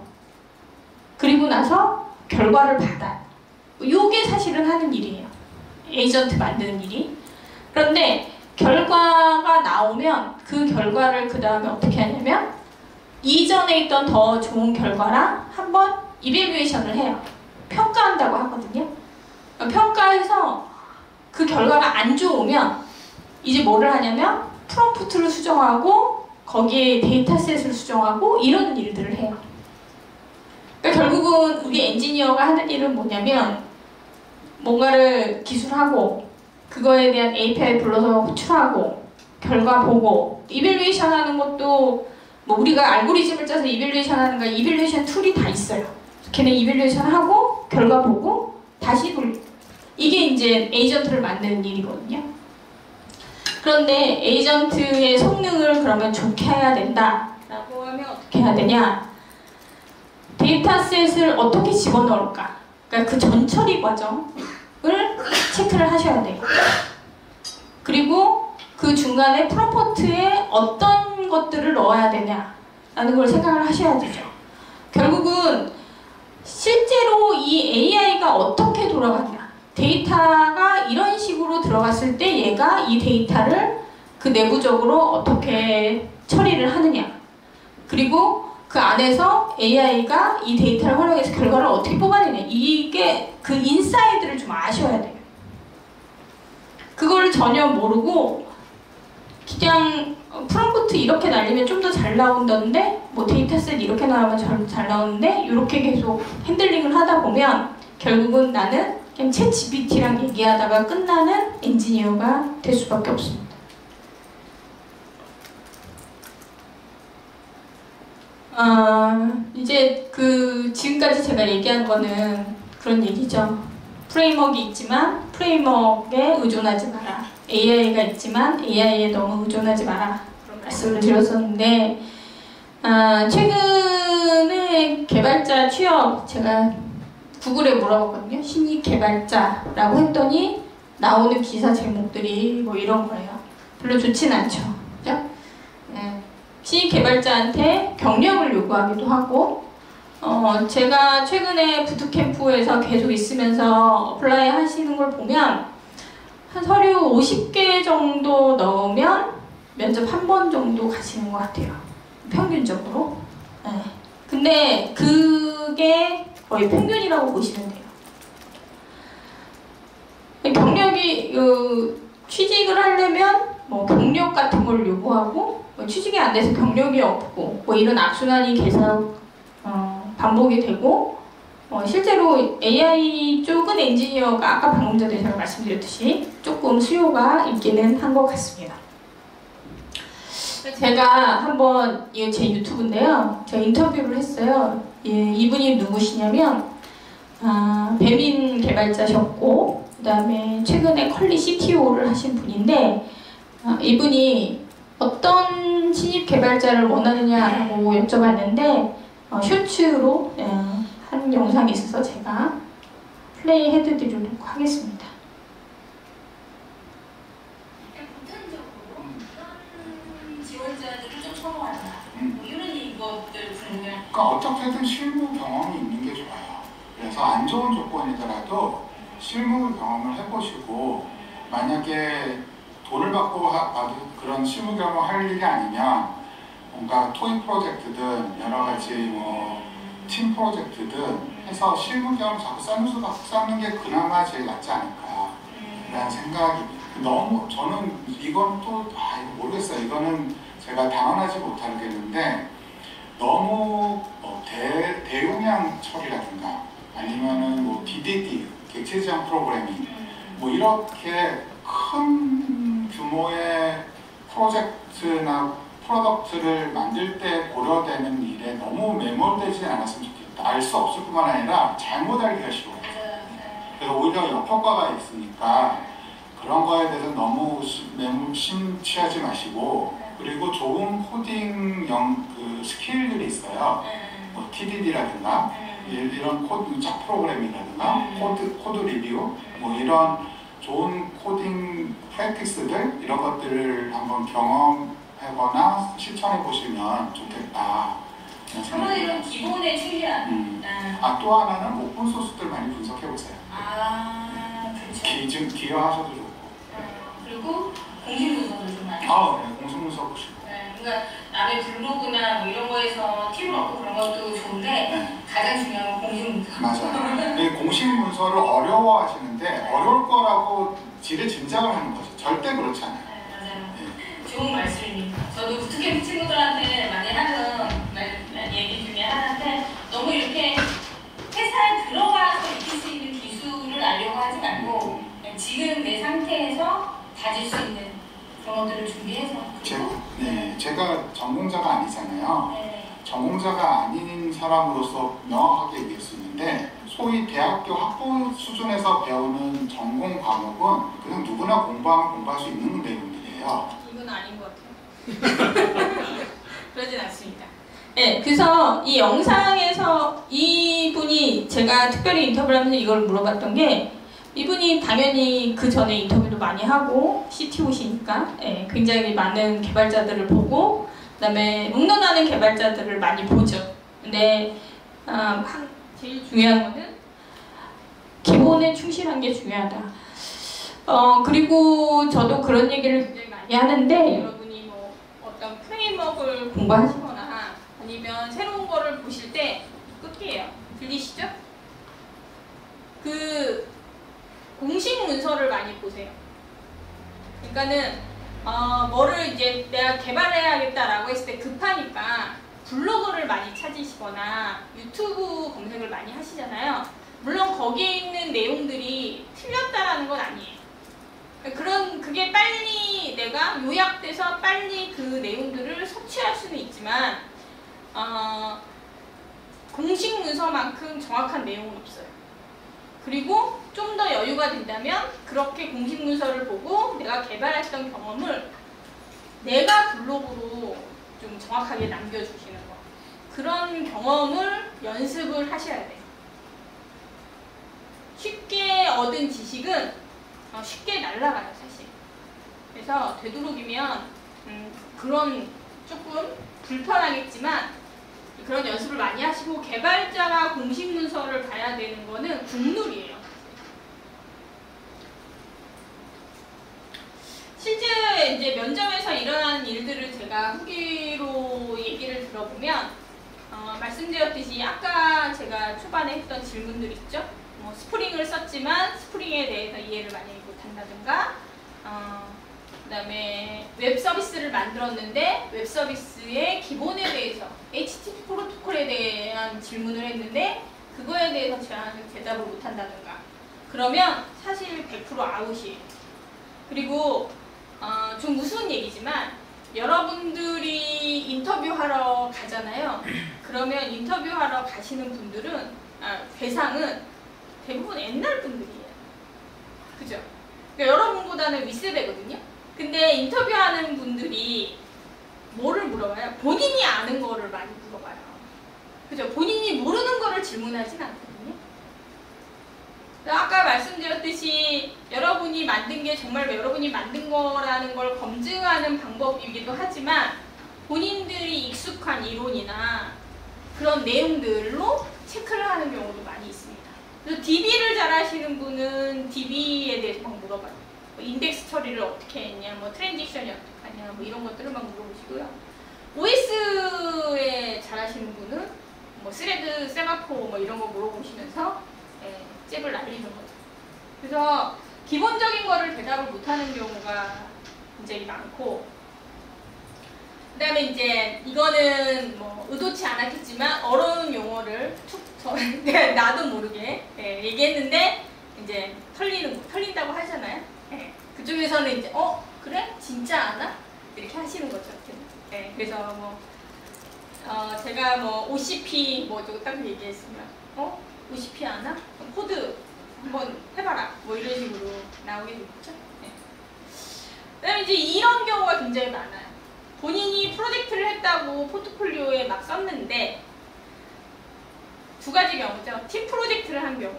그리고 나서 결과를 받아요. 이게 사실은 하는 일이에요. 에이전트 만드는 일이. 그런데 결과가 나오면 그 결과를 그 다음에 어떻게 하냐면 이전에 있던 더 좋은 결과랑 한번 이밸류에이션을 해요. 평가한다고 하거든요. 평가해서 그 결과가 안 좋으면 이제 뭐를 하냐면 프롬프트를 수정하고 거기에 데이터셋을 수정하고 이런 일들을 해요. 그러니까 결국은 우리 엔지니어가 하는 일은 뭐냐면 뭔가를 기술하고 그거에 대한 API 불러서 호출하고 결과 보고 이밸류에이션 하는 것도 뭐 우리가 알고리즘을 짜서 이밸류에이션 하는 거 이밸류에이션 툴이 다 있어요. 걔네 이밸류에이션 하고 결과 보고 다시 이게 이제 에이전트를 만드는 일이거든요. 그런데 에이전트의 성능을 그러면 좋게 해야 된다라고 하면 어떻게 해야 되냐? 데이터셋을 어떻게 집어넣을까? 그러니까 그 전처리 과정을 체크를 하셔야 돼요. 그리고 그 중간에 프롬프트에 어떤 것들을 넣어야 되냐라는 걸 생각을 하셔야 되죠. 결국은 실제로 이 AI가 어떻게 돌아가냐, 데이터가 이런 식으로 들어갔을 때 얘가 이 데이터를 그 내부적으로 어떻게 처리를 하느냐, 그리고 그 안에서 AI가 이 데이터를 활용해서 결과를 어떻게 뽑아내냐, 이게 그 인사이드를 좀 아셔야 돼요. 그걸 전혀 모르고 그냥 프롬프트 이렇게 날리면 좀 더 잘 나온다는데 뭐 데이터셋 이렇게 나오면 잘 나오는데 이렇게 계속 핸들링을 하다 보면 결국은 나는 그냥 챗 GPT랑 얘기하다가 끝나는 엔지니어가 될 수밖에 없습니다. 이제 지금까지 제가 얘기한 거는 그런 얘기죠. 프레임워크가 있지만 프레임워크에 의존하지 마라. AI가 있지만 AI에 너무 의존하지 마라. 그런 말씀을 드렸었는데, 최근에 개발자 취업 제가 구글에 물어봤거든요. 신입 개발자라고 했더니 나오는 기사 제목들이 뭐 이런 거예요. 별로 좋진 않죠. 그죠? 네. 신입 개발자한테 경력을 요구하기도 하고, 제가 최근에 부트캠프에서 계속 있으면서 어플라이 하시는 걸 보면 한 서류 50개 정도 넣으면 면접 한 번 정도 가시는 것 같아요. 평균적으로. 네. 근데 그게 거의 평균이라고 보시면 돼요. 경력이 취직을 하려면 뭐 경력 같은 걸 요구하고, 뭐 취직이 안 돼서 경력이 없고 뭐 이런 악순환이 계속 반복이 되고, 실제로 AI 쪽은 엔지니어가 아까 방금 전에 제가 말씀드렸듯이 조금 수요가 있기는 한 것 같습니다. 제가 한번 이게 제 유튜브인데요. 제가 인터뷰를 했어요. 이분이 누구시냐면 배민 개발자셨고 그다음에 최근에 컬리 CTO를 하신 분인데 이분이 어떤 신입 개발자를 원하느냐라고 여쭤봤는데 쇼츠로 한 영상이 있어서 제가 플레이 해드리도록 하겠습니다. 지원자들을 좀 선호한다. 뭐 이런 것들 보면 그러니까 어떻게든 실무 경험이 있는 게 좋아요. 그래서 안 좋은 조건이더라도 실무 경험을 해보시고 만약에 돈을 받고 받은 그런 실무 경험을 할 일이 아니면 뭔가 토익 프로젝트든 여러 가지 뭐 팀 프로젝트든 해서 실무 경험 자꾸 쌓는 게 그나마 제일 낫지 않을까 라는 생각이 너무 저는 이건 또 이거 모르겠어요. 이거는 제가 당연하지 못하겠는데 너무 대용량 처리라든가 아니면은 뭐 DDD 객체 지향 프로그래밍 뭐 이렇게 큰 규모의 프로젝트나 프로덕트를 만들 때 고려되는 일에 너무 매몰되지 않았으면 좋겠다. 알 수 없을 뿐만 아니라 잘못 알기가 쉬워요. 그래서 오히려 역효과가 있으니까 그런 거에 대해서 너무 심취하지 마시고 그리고 좋은 코딩 스킬들이 있어요. 뭐 TDD라든가 이런 짝 프로그래밍이라든가 코드 리뷰 뭐 이런 좋은 코딩 프랙티스들 이런 것들을 한번 경험하거나 실천해 보시면 좋겠다. 한마디로 기본에 충실한. 또 하나는 오픈 소스들 많이 분석해 보세요. 그렇죠. 기여하셔도 좋고. 그리고 공식 문서도 좀 많이. 네, 공식 문서 보시고. 그러니까 남의 블로그나 뭐 이런 거에서 팁을 얻고 그런 것도 좋은데 가장 중요한 건 공식 문서. 맞아요. 이 공식 문서를 어려워하시는데 어려울 거라고 지레짐작을 하는 거죠. 절대 그렇지 않아요. 맞아요. 좋은 말씀입니다. 저도 부트캠프 친구들한테 많이 하는 얘기 중에 하나인데 너무 이렇게 회사에 들어가서 익힐 수 있는 기술을 알려고 하지 말고 지금 내 상태에서 다질 수 있는 그런 것들을 준비해서 제가 전공자가 아니잖아요. 전공자가 아닌 사람으로서 명확하게 얘기할 수 있는데 소위 대학교 학부 수준에서 배우는 전공 과목은 그냥 누구나 공부하면 공부할 수 있는 내용들이에요. 이건 아닌 것 같아요. 그러진 않습니다. 네, 그래서 이 영상에서 이분이 제가 특별히 인터뷰를 하면서 이걸 물어봤던 게 이분이 당연히 그 전에 인터뷰도 많이 하고 CTO시니까 굉장히 많은 개발자들을 보고 그다음에 롱런하는 개발자들을 많이 보죠. 근데 제일 중요한 거는 기본에 충실한 게 중요하다. 그리고 저도 그런 얘기를 굉장히 많이 하는데 여러분이 뭐 어떤 프레임워크를 공부하시거나 아니면 새로운 거를 보실 때 끝이에요. 들리시죠? 그 공식 문서를 많이 보세요. 그러니까는 뭐를 이제 내가 개발해야겠다라고 했을 때 급하니까 블로그를 많이 찾으시거나 유튜브 검색을 많이 하시잖아요. 물론 거기에 있는 내용들이 틀렸다라는 건 아니에요. 그게 빨리 내가 요약돼서 빨리 그 내용들을 섭취할 수는 있지만 공식 문서만큼 정확한 내용은 없어요. 그리고 좀 더 여유가 된다면 그렇게 공식 문서를 보고 내가 개발했던 경험을 내가 블로그로 좀 정확하게 남겨주시는 거. 그런 경험을 연습을 하셔야 돼요. 쉽게 얻은 지식은 쉽게 날아가요, 사실. 그래서 되도록이면 그런 조금 불편하겠지만 그런 연습을 많이 하시고 개발자가 공식 문서를 봐야 되는 거는 국룰이에요. 실제 이제 면접에서 일어나는 일들을 제가 후기로 얘기를 들어보면 말씀드렸듯이 아까 제가 초반에 했던 질문들 있죠? 뭐 스프링을 썼지만 스프링에 대해서 이해를 많이 못한다든가 그 다음에 웹 서비스를 만들었는데 웹 서비스의 기본에 대해서 HTTP 프로토콜에 대한 질문을 했는데 그거에 대해서 저한테 대답을 못한다든가 그러면 사실 100% 아웃이에요. 그리고 좀 우스운 얘기지만 여러분들이 인터뷰하러 가잖아요. 그러면 인터뷰하러 가시는 분들은 대상은 대부분 옛날 분들이에요. 그죠? 그러니까 여러분보다는 윗세대거든요. 근데 인터뷰하는 분들이 뭐를 물어봐요? 본인이 아는 거를 많이 물어봐요. 그죠? 본인이 모르는 거를 질문하진 않거든요. 아까 말씀드렸듯이 여러분이 만든 게 정말 여러분이 만든 거라는 걸 검증하는 방법이기도 하지만 본인들이 익숙한 이론이나 그런 내용들로 체크를 하는 경우도 많이 있습니다. 그래서 DB를 잘 하시는 분은 DB에 대해서 막 물어봐요. 뭐 인덱스 처리를 어떻게 했냐, 뭐 트랜지션이 어떻게 하냐, 뭐 이런 것들을 막 물어보시고요. OS에 잘 하시는 분은 뭐 스레드, 세마포 뭐 이런 거 물어보시면서 잽을 날리는 거죠. 그래서 기본적인 거를 대답을 못하는 경우가 굉장히 많고, 그 다음에 이제 이거는 뭐 의도치 않았겠지만 어려운 용어를 나도 모르게 얘기했는데 이제 털린다고 하잖아요. 그쪽에서는 이제 그래? 진짜 아나? 이렇게 하시는 거죠. 그래서 뭐 제가 뭐 OCP 뭐 저거 딱 얘기했으면 OCP 아나? 코드 한번 해봐라. 뭐 이런 식으로 나오게 되겠죠. 그다음에 이제 이런 경우가 굉장히 많아요. 본인이 프로젝트를 했다고 포트폴리오에 막 썼는데 두 가지 경우죠. 팀 프로젝트를 한 경우.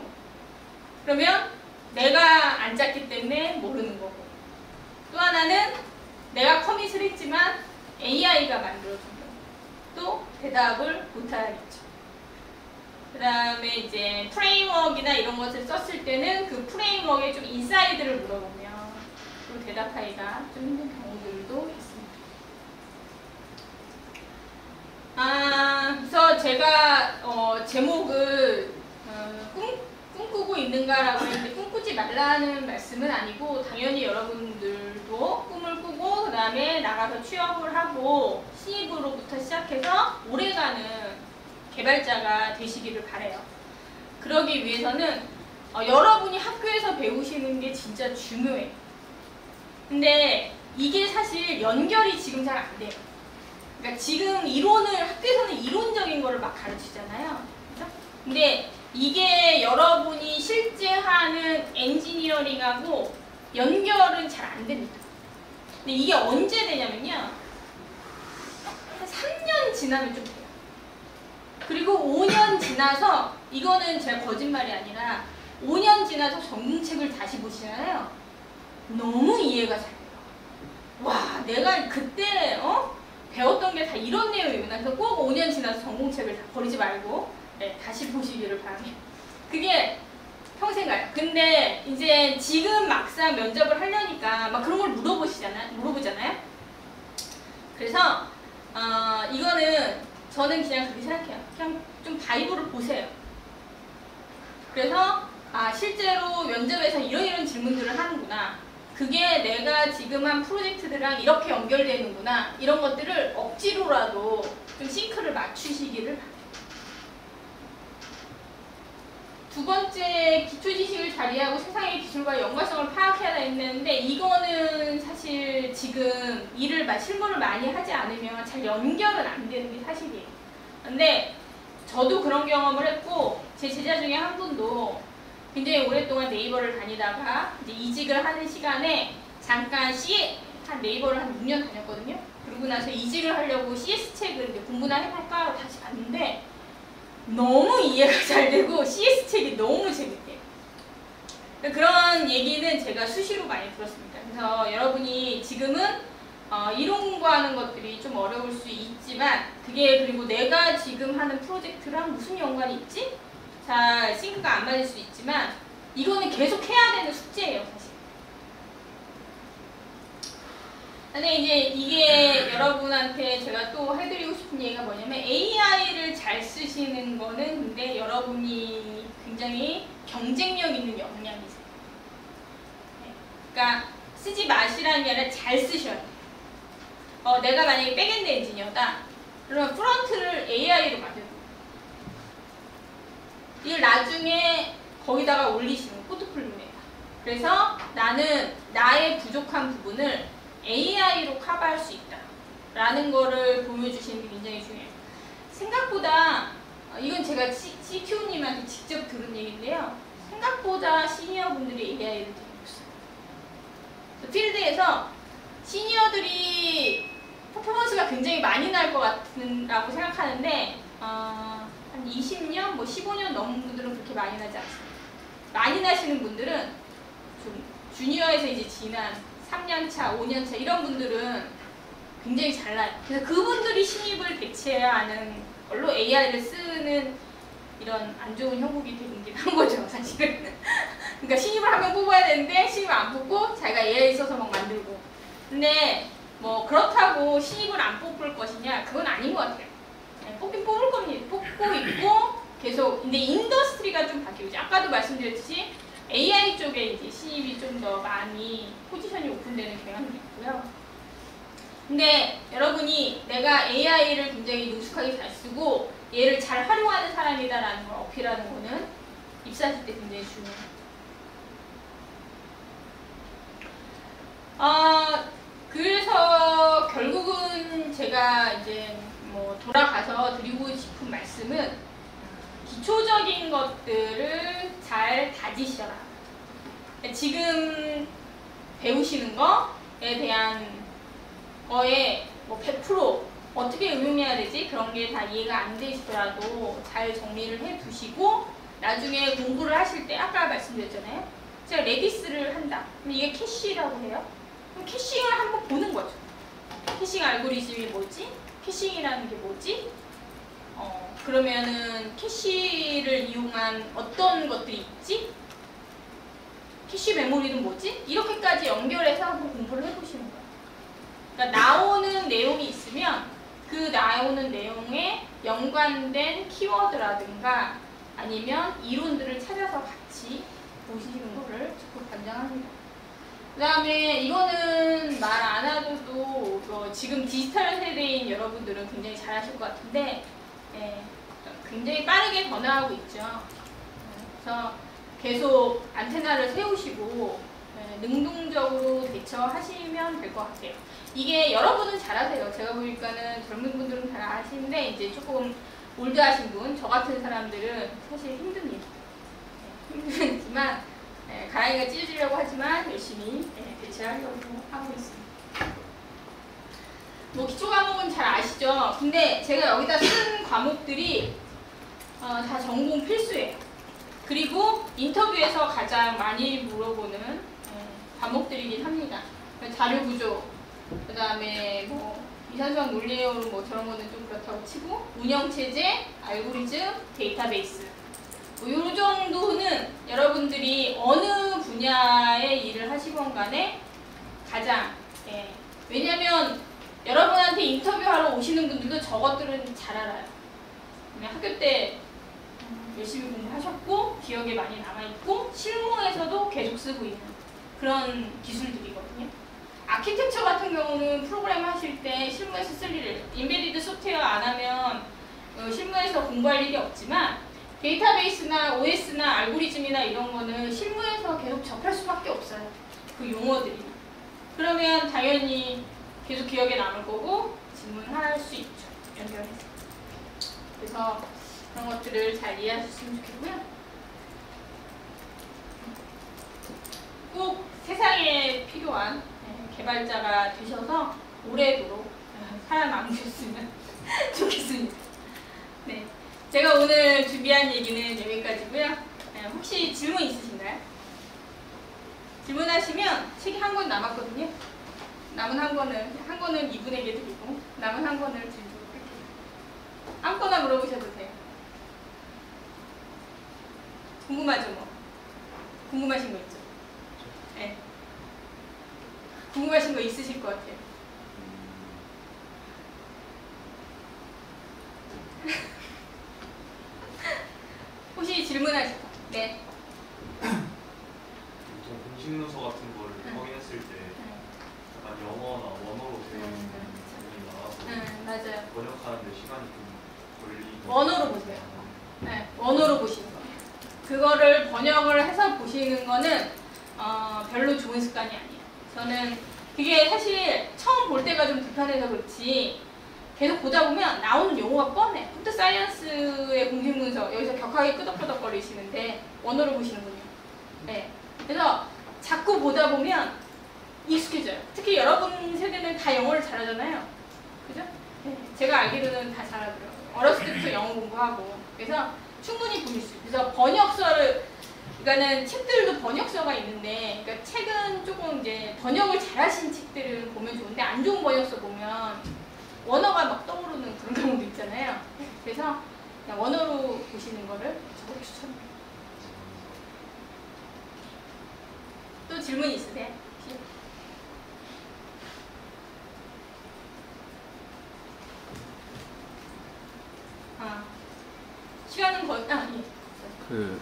그러면 내가 안 짰기 때문에 모르는 거고, 또 하나는 내가 커밋을 했지만 AI가 만들어준 경우. 또 대답을 못하겠죠. 그 다음에 이제 프레임워크나 이런 것을 썼을 때는 그 프레임워크의 좀 인사이드를 물어보면 또 대답하기가 좀 힘든 경우들도 있습니다. 그래서 제가 제목을 꿈꾸고 있는가라고 했는데 꿈꾸지 말라는 말씀은 아니고, 당연히 여러분들도 꿈을 꾸고 그 다음에 나가서 취업을 하고 신입으로부터 시작해서 오래가는 개발자가 되시기를 바라요. 그러기 위해서는 여러분이 학교에서 배우시는 게 진짜 중요해요. 근데 이게 사실 연결이 지금 잘 안 돼요. 그러니까 지금 학교에서는 이론적인 거를 막 가르치잖아요. 그렇죠? 근데 이게 여러분이 실제 하는 엔지니어링하고 연결은 잘 안 됩니다. 근데 이게 언제 되냐면요. 한 3년 지나면 좀 돼요. 그리고 5년 지나서, 이거는 제가 거짓말이 아니라 5년 지나서 전공책을 다시 보시잖아요. 너무 이해가 잘 돼요. 와, 내가 그때 배웠던 게 다 이런 내용이구나. 그래서 꼭 5년 지나서 전공책을 다 버리지 말고 다시 보시기를 바랍니다. 그게 평생 가요. 근데 이제 지금 막상 면접을 하려니까 막 그런 걸 물어보잖아요. 그래서 이거는 저는 그냥 그렇게 생각해요. 그냥 좀 바이브를 보세요. 그래서 실제로 면접에서 이런 질문들을 하는구나. 그게 내가 지금 한 프로젝트들랑 이렇게 연결되는구나. 이런 것들을 억지로라도 좀 싱크를 맞추시기를 바랍니다. 두 번째, 기초 지식을 잘 이해하고 세상의 기술과 연관성을 파악해야 했는데, 이거는 사실 지금 실무를 많이 하지 않으면 잘 연결은 안 되는 게 사실이에요. 근데 저도 그런 경험을 했고, 제 제자 중에 한 분도 굉장히 오랫동안 네이버를 다니다가 이제 이직을 하는 시간에 잠깐 네이버를 한 6년 다녔거든요. 그러고 나서 이직을 하려고 CS 책을 이제 공부나 해볼까 하고 다시 봤는데 너무 이해가 잘 되고 CS 책이 너무 재밌대요. 그런 얘기는 제가 수시로 많이 들었습니다. 그래서 여러분이 지금은 이론과 하는 것들이 좀 어려울 수 있지만, 그리고 내가 지금 하는 프로젝트랑 무슨 연관이 있지? 잘 싱크가 안 맞을 수 있지만 이거는 계속 해야 되는 숙제예요, 사실. 근데 이제 이게 여러분한테 제가 또 해드리고 싶은 얘기가 뭐냐면, AI를 잘 쓰시는 거는 근데 여러분이 굉장히 경쟁력 있는 역량이세요. 그러니까 쓰지 마시라는 게 아니라 잘 쓰셔야 돼요. 내가 만약에 백엔드 엔지니어다. 그러면 프론트를 AI로 만들고 이걸 나중에 거기다가 올리시는 포트폴리오에다. 그래서 나는 나의 부족한 부분을 AI로 커버할 수 있다. 라는 거를 보여주시는 게 굉장히 중요해요. 생각보다 이건 제가 CTO님한테 직접 들은 얘기인데요. 생각보다 시니어 분들이 AI를 되게 못써요. 필드에서 시니어들이 퍼포먼스가 굉장히 많이 날 것 같은라고 생각하는데 한 20년, 뭐 15년 넘은 분들은 그렇게 많이 나지 않습니다. 많이 나시는 분들은 좀 주니어에서 이제 지난 3년차, 5년차 이런 분들은 굉장히 잘 나요. 그래서 그분들이 신입을 배치해야 하는 걸로 AI를 쓰는 이런 안 좋은 형국이 되긴 한 거죠, 사실은. 그러니까 신입을 한 명 뽑아야 되는데 신입을 안 뽑고 자기가 AI 써서 막 만들고. 근데 뭐 그렇다고 신입을 안 뽑을 것이냐? 그건 아닌 것 같아요. 뽑긴 뽑을 겁니다. 뽑고 있고 계속. 근데 인더스트리가 좀 바뀌죠. 아까도 말씀드렸듯이 AI 쪽에 이제 신입이 좀 더 많이 포지션이 오픈되는 경향이 있고요. 근데 여러분이 내가 AI를 굉장히 능숙하게 잘 쓰고 얘를 잘 활용하는 사람이다라는 걸 어필하는 거는 입사하실 때 굉장히 중요해요. 그래서 결국은 제가 이제 뭐 돌아가서 드리고 싶은 말씀은 기초적인 것들을 잘 다지셔라. 지금 배우시는 거에 대한 거에 뭐 100% 어떻게 응용해야 되지? 그런 게 다 이해가 안 되시더라도 잘 정리를 해 두시고 나중에 공부를 하실 때 아까 말씀드렸잖아요. 제가 레디스를 한다. 그럼 이게 캐시라고 해요. 그럼 캐싱을 한번 보는 거죠. 캐싱 알고리즘이 뭐지? 캐싱이라는 게 뭐지? 그러면은 캐시를 이용한 어떤 것들이 있지? 캐시 메모리는 뭐지? 이렇게까지 연결해서 한번 공부를 해보시는 거예요. 그러니까 나오는 내용이 있으면 그 나오는 내용에 연관된 키워드라든가 아니면 이론들을 찾아서 같이 보시는 거를 적극 권장합니다. 그 다음에 이거는 말 안 하셔도 지금 디지털 세대인 여러분들은 굉장히 잘하실 것 같은데 굉장히 빠르게 변화하고 있죠. 그래서 계속 안테나를 세우시고 능동적으로 대처하시면 될 것 같아요. 이게 여러분은 잘하세요. 제가 보니까는 젊은 분들은 잘 아시는데 이제 조금 올드하신 분, 저 같은 사람들은 사실 힘듭니다. 힘들지만 가랑이가 찢어지려고 하지만 열심히 대처하려고 하고 있습니다. 뭐 기초 과목은 잘 아시죠? 근데 제가 여기다 쓴 과목들이 다 전공 필수예요. 그리고 인터뷰에서 가장 많이 물어보는 과목들이긴 합니다. 자료 구조, 그 다음에 뭐 이산수학 논리로 뭐 저런 거는 좀 그렇다고 치고 운영 체제, 알고리즘, 데이터베이스 이 정도는 여러분들이 어느 분야의 일을 하시건 간에 가장 왜냐면 여러분한테 인터뷰하러 오시는 분들도 저것들은 잘 알아요. 학교 때 열심히 공부하셨고 기억에 많이 남아있고 실무에서도 계속 쓰고 있는 그런 기술들이거든요. 아키텍처 같은 경우는 프로그램 하실 때 실무에서 쓸 일을 인베디드 소프트웨어 안 하면 실무에서 공부할 일이 없지만 데이터베이스나 OS나 알고리즘이나 이런 거는 실무에서 계속 접할 수밖에 없어요. 그 용어들이. 그러면 당연히 계속 기억에 남을 거고 질문할 수 있죠. 연결해서. 그래서 그런 것들을 잘 이해하셨으면 좋겠고요. 꼭 세상에 필요한 개발자가 되셔서 오래도록 살아남으셨으면 좋겠습니다. 네, 제가 오늘 준비한 얘기는 여기까지고요. 혹시 질문 있으신가요? 질문하시면 책이 한 권 남았거든요. 남은 한 권은 이분에게 드리고 남은 한 권을 드리도록 할게요. 아무거나 물어보셔도 돼요. 궁금하죠 뭐? 궁금하신 거 있죠? 네. 궁금하신 거 있으실 것 같아요. 혹시 질문하실 거? 네. 보통 공식 문서 같은 거를 확인했을 때 약간 영어나 원어로 되어 있는 부분이 나와서 맞아요. 번역하는데 시간이 좀 걸리고 원어로 보세요. 네, 원어로 보시는 거예요. 그거를 번역을 해서 보시는 거는 별로 좋은 습관이 아니에요. 저는 그게 사실 처음 볼 때가 좀 불편해서 그렇지 계속 보다 보면 나오는 용어가 뻔해. 컴퓨터 사이언스의 공식문서 여기서 격하게 끄덕끄덕거리시는데 원어로 보시는군요. 네. 그래서 자꾸 보다 보면 익숙해져요. 특히 여러분 세대는 다 영어를 잘하잖아요. 그죠? 네. 제가 알기로는 다 잘하더라고요. 어렸을 때부터 영어 공부하고. 그래서 충분히 보실 수 있어요. 그래서 번역서를, 그러니까는 책들도 번역서가 있는데, 그러니까 책은 조금 이제 번역을 잘하신 책들을 보면 좋은데, 안 좋은 번역서 보면 원어가 막 떠오르는 그런 경우도 있잖아요. 그래서 그냥 원어로 보시는 거를 적극 추천해요. 또 질문 있으세요? 시간은 거의 예.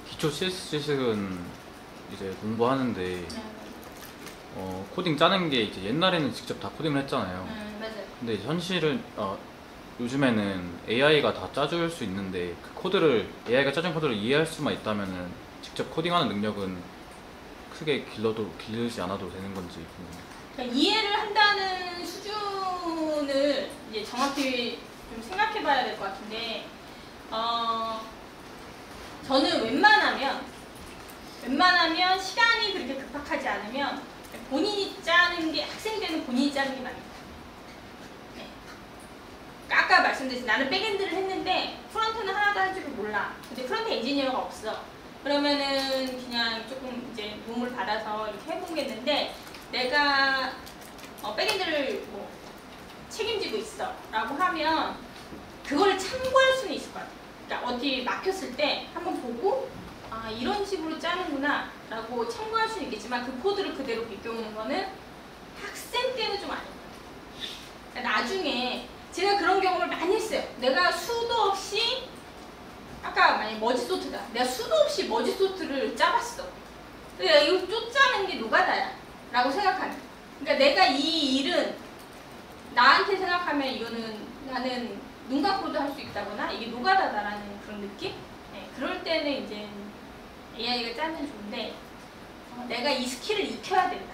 기초 CS식은 이제 공부하는데 코딩 짜는 게 이제 옛날에는 직접 다 코딩을 했잖아요. 맞아요. 근데 현실은 요즘에는 AI가 다 짜줄 수 있는데 그 코드를 AI가 짜준 코드를 이해할 수만 있다면은 직접 코딩하는 능력은 크게 길르지 않아도 되는 건지 궁금해요. 그러니까 이해를 한다는 수준을 이제 정확히 좀 생각해봐야 될 것 같은데, 저는 웬만하면 시간이 그렇게 급박하지 않으면 본인이 짜는 게, 학생 때는 본인이 짜는 게 맞아요. 네. 아까 말씀드렸듯이 나는 백엔드를 했는데 프론트는 하나도 할 줄을 몰라. 근데 프론트 엔지니어가 없어. 그러면은 그냥 조금 이제 도움을 받아서 이렇게 해보겠는데, 내가 백엔드를 뭐 책임지고 있어 라고 하면 그거를 참고할 수는 있을 것 같아요. 그러니까 어디 막혔을 때 한번 보고 아 이런 식으로 짜는구나 라고 참고할 수는 있겠지만 그 코드를 그대로 비껴오는 거는 학생 때는 좀 아닌 것 같아요. 그러니까 나중에 제가 그런 경험을 많이 했어요. 내가 수도 없이 아까 만약에 머지소트다. 내가 수도 없이 머지소트를 짜봤어. 근데 내가 이걸 쫓아내는 게 노가다야 라고 생각하는 거예요. 그러니까 내가 이 일은 나한테 생각하면 이거는 나는 눈 감고도 할 수 있다거나 이게 노가다다라는 그런 느낌? 네, 그럴 때는 이제 AI가 짜면 좋은데 내가 이 스킬을 익혀야 된다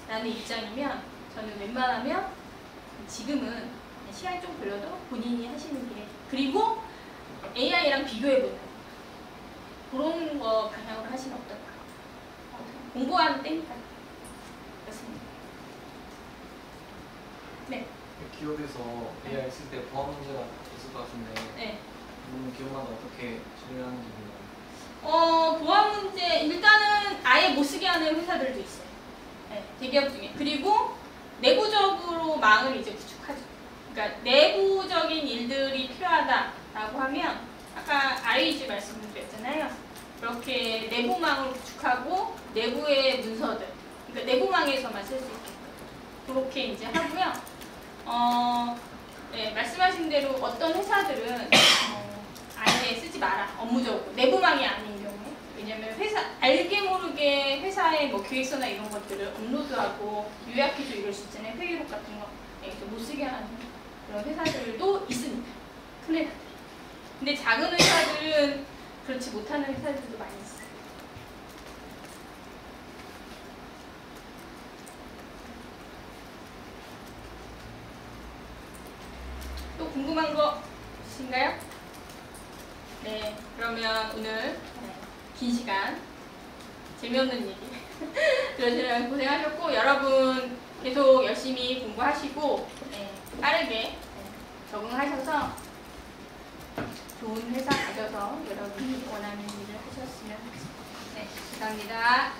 라는 입장이면 저는 웬만하면 지금은 시간이 좀 걸려도 본인이 하시는 게, 그리고 AI랑 비교해보는 그런 거 방향으로 하시면 어떨까? 공부하는 때니까. 그렇습니다. 네. 기업에서 AI 쓸 때 보안 문제가 있을 것 같은데 네. 기업마다 어떻게 처리하는지 몰라요. 보안 문제 일단은 아예 못 쓰게 하는 회사들도 있어요. 네, 대기업 중에. 그리고 내부적으로 망을 이제 구축하죠. 그러니까 내부적인 일들이 필요하다라고 하면 아까 RAG 말씀드렸잖아요. 그렇게 내부망을 구축하고 내부의 문서들, 그러니까 내부망에서만 쓸 수 있게끔 그렇게 이제 하고요. 네, 말씀하신 대로 어떤 회사들은 아예 쓰지 마라, 업무적으로 내부망이 아닌 경우에. 왜냐면 알게 모르게 회사의 뭐 기획서나 이런 것들을 업로드하고 요약해서 이럴 수 있잖아요. 회의록 같은 거 못 쓰게 하는 그런 회사들도 있습니다. 큰 회사들. 근데 작은 회사들은 그렇지 못하는 회사들도 많이 있어요. 또 궁금한 거 있으신가요? 네, 그러면 오늘 긴 시간 재미없는 얘기 들으시느라 고생하셨고, 여러분 계속 열심히 공부하시고 빠르게 적응하셔서 좋은 회사 가셔서 여러분이 원하는 일을 하셨으면 하겠습니다. 네, 감사합니다.